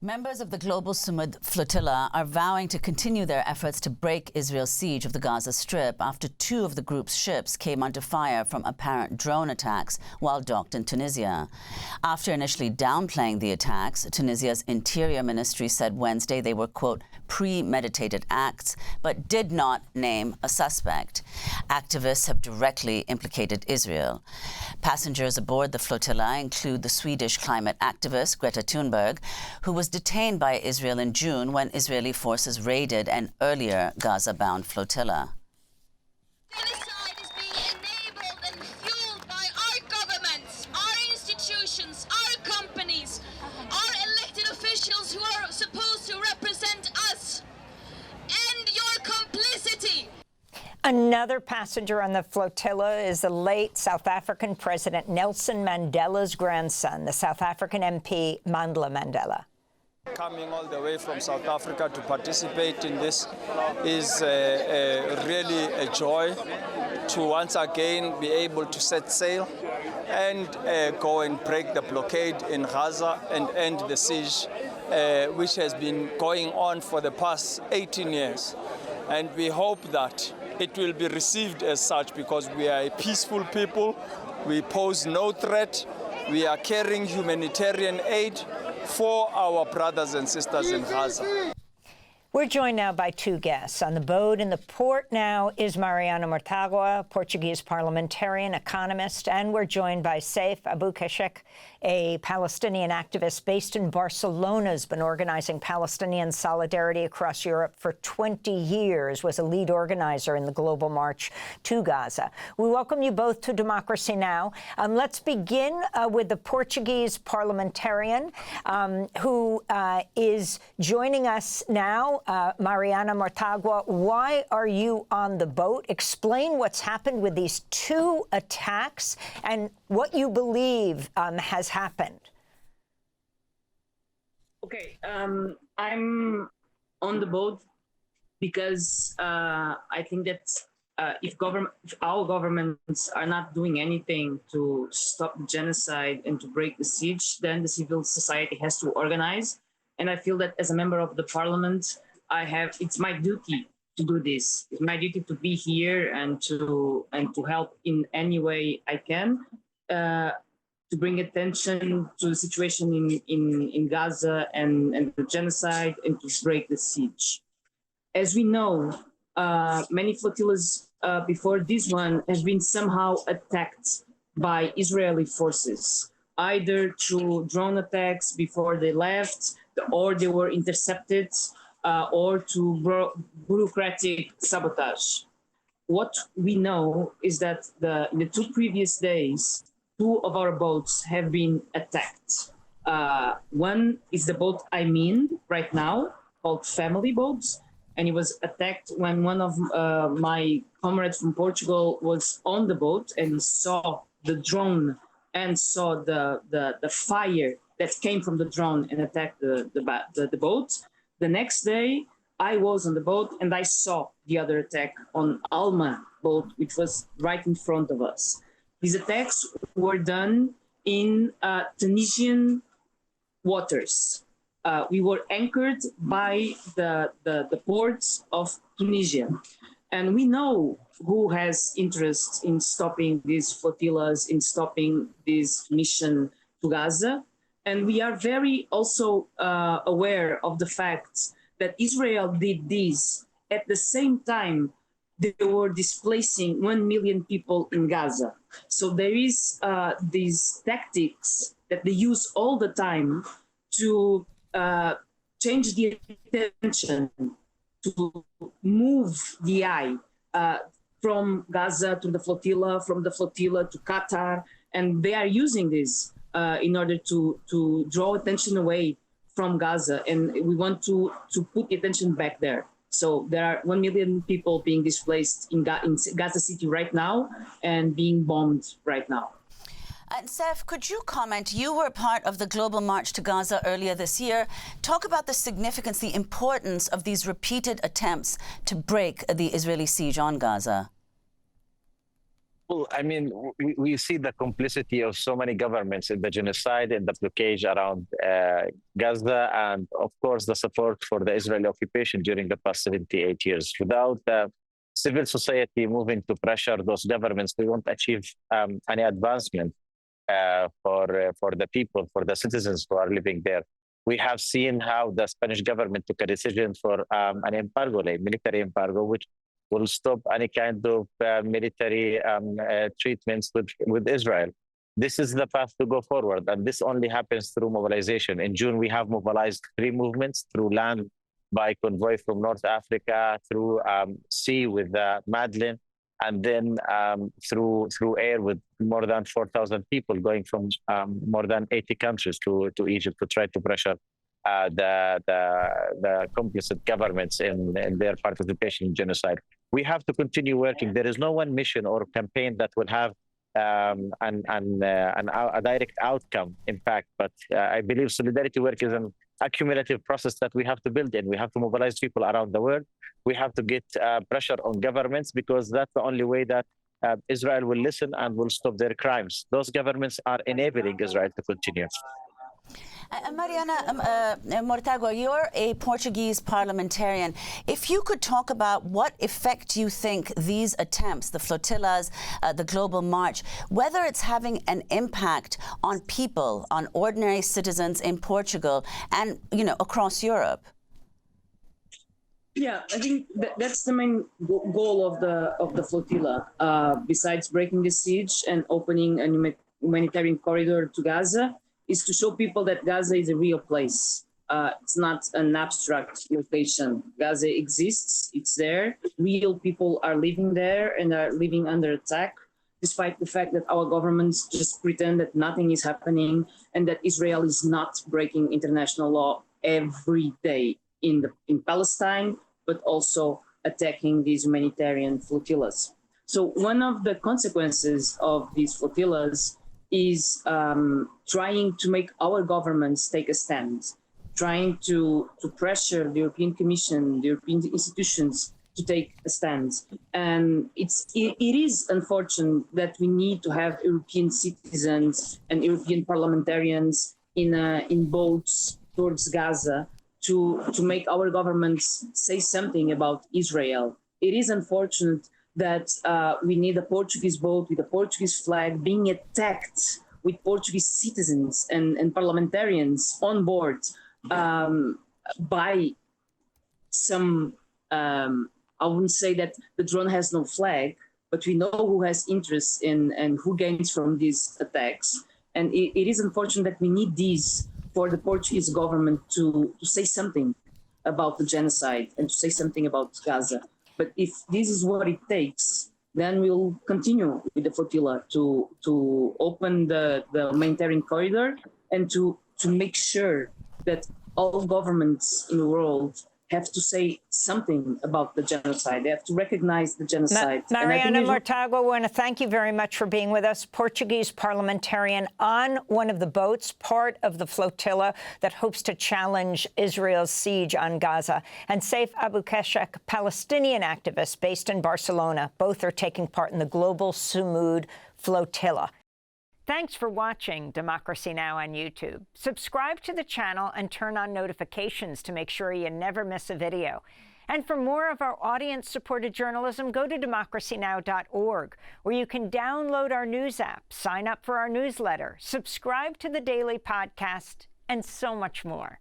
Members of the Global Sumud Flotilla are vowing to continue their efforts to break Israel's siege of the Gaza Strip after two of the group's ships came under fire from apparent drone attacks while docked in Tunisia. After initially downplaying the attacks, Tunisia's Interior Ministry said Wednesday they were, quote, premeditated acts, but did not name a suspect. Activists have directly implicated Israel. Passengers aboard the flotilla include the Swedish climate activist Greta Thunberg, who was detained by Israel in June when Israeli forces raided an earlier Gaza-bound flotilla. Genocide is being enabled and fueled by our governments, our institutions, our companies, our elected officials who are supposed to represent us. End your complicity! Another passenger on the flotilla is the late South African President Nelson Mandela's grandson, the South African MP Mandla Mandela. Coming all the way from South Africa to participate in this is really a joy to once again be able to set sail and go and break the blockade in Gaza and end the siege, which has been going on for the past 18 years. And we hope that it will be received as such because we are a peaceful people, we pose no threat, we are carrying humanitarian aid for our brothers and sisters in Gaza. We're joined now by two guests. On the boat in the port now is Mariana Mortágua, Portuguese parliamentarian, economist, and we're joined by Saif Abukeshek, a Palestinian activist based in Barcelona, has been organizing Palestinian solidarity across Europe for 20 years, was a lead organizer in the global march to Gaza. We welcome you both to Democracy Now! Let's begin with the Portuguese parliamentarian who is joining us now. Mariana Mortágua, why are you on the boat? Explain what's happened with these two attacks and what you believe has happened. Okay, I'm on the boat because I think that if our governments are not doing anything to stop the genocide and to break the siege, then the civil society has to organize. And I feel that as a member of the parliament, it's my duty to do this. It's my duty to be here and to help in any way I can to bring attention to the situation in Gaza and the genocide and to break the siege. As we know, many flotillas before this one have been somehow attacked by Israeli forces, either through drone attacks before they left, or they were intercepted, or to bureaucratic sabotage. What we know is that in the two previous days, two of our boats have been attacked. One is the boat I'm in right now, called Family Boats, and it was attacked when one of my comrades from Portugal was on the boat and saw the drone and saw the fire that came from the drone and attacked the boat. The next day, I was on the boat and I saw the other attack on Alma boat, which was right in front of us. These attacks were done in Tunisian waters. We were anchored by the ports of Tunisia. And we know who has interest in stopping these flotillas, in stopping this mission to Gaza. And we are very also aware of the fact that Israel did this at the same time they were displacing 1 million people in Gaza. So there is these tactics that they use all the time to change the attention, to move the eye from Gaza to the flotilla, from the flotilla to Qatar. And they are using this in order to draw attention away from Gaza. And we want to put the attention back there. So there are 1 million people being displaced in Gaza City right now and being bombed right now. And Saif, could you comment? You were part of the global march to Gaza earlier this year. Talk about the significance, the importance of these repeated attempts to break the Israeli siege on Gaza. Well, I mean, we see the complicity of so many governments in the genocide and the blockade around Gaza, and of course, the support for the Israeli occupation during the past 78 years. Without civil society moving to pressure those governments, we won't achieve any advancement for the people, for the citizens who are living there. We have seen how the Spanish government took a decision for an embargo, a military embargo, which will stop any kind of military treatments with Israel. This is the path to go forward, and this only happens through mobilization. In June, we have mobilized 3 movements: through land by convoy from North Africa, through sea with Madeleine, and then through air with more than 4,000 people going from more than 80 countries to Egypt to try to pressure the complicit governments in their participation in genocide. We have to continue working. There is no one mission or campaign that will have a direct outcome impact, but I believe solidarity work is an accumulative process that we have to build in. We have to mobilize people around the world. We have to get pressure on governments, because that's the only way that Israel will listen and will stop their crimes. Those governments are enabling Israel to continue. Mariana Mortágua, you're a Portuguese parliamentarian. If you could talk about what effect you think these attempts, the flotillas, the global march, whether it's having an impact on people, on ordinary citizens in Portugal and, across Europe. Yeah, I think that's the main goal of the flotilla. Besides breaking the siege and opening a humanitarian corridor to Gaza, is to show people that Gaza is a real place. It's not an abstract location. Gaza exists, it's there. Real people are living there and are living under attack, despite the fact that our governments just pretend that nothing is happening and that Israel is not breaking international law every day in Palestine, but also attacking these humanitarian flotillas. So one of the consequences of these flotillas is trying to make our governments take a stand, trying to pressure the European Commission, the European institutions to take a stand. And it is unfortunate that we need to have European citizens and European parliamentarians in boats towards Gaza to make our governments say something about Israel. It is unfortunate that we need a Portuguese boat with a Portuguese flag being attacked with Portuguese citizens and parliamentarians on board by some, I wouldn't say that the drone has no flag, but we know who has interests in and who gains from these attacks. And it is unfortunate that we need these for the Portuguese government to say something about the genocide and to say something about Gaza. But if this is what it takes, then we'll continue with the flotilla to open the humanitarian corridor and to make sure that all governments in the world have to say something about the genocide. They have to recognize the genocide. Mariana Mortágua, we want to thank you very much for being with us. Portuguese parliamentarian on one of the boats, part of the flotilla that hopes to challenge Israel's siege on Gaza. And Saif Abukeshek, Palestinian activist based in Barcelona. Both are taking part in the Global Sumud Flotilla. Thanks for watching Democracy Now! On YouTube. Subscribe to the channel and turn on notifications to make sure you never miss a video. And for more of our audience-supported journalism, go to democracynow.org, where you can download our news app, sign up for our newsletter, subscribe to the daily podcast, and so much more.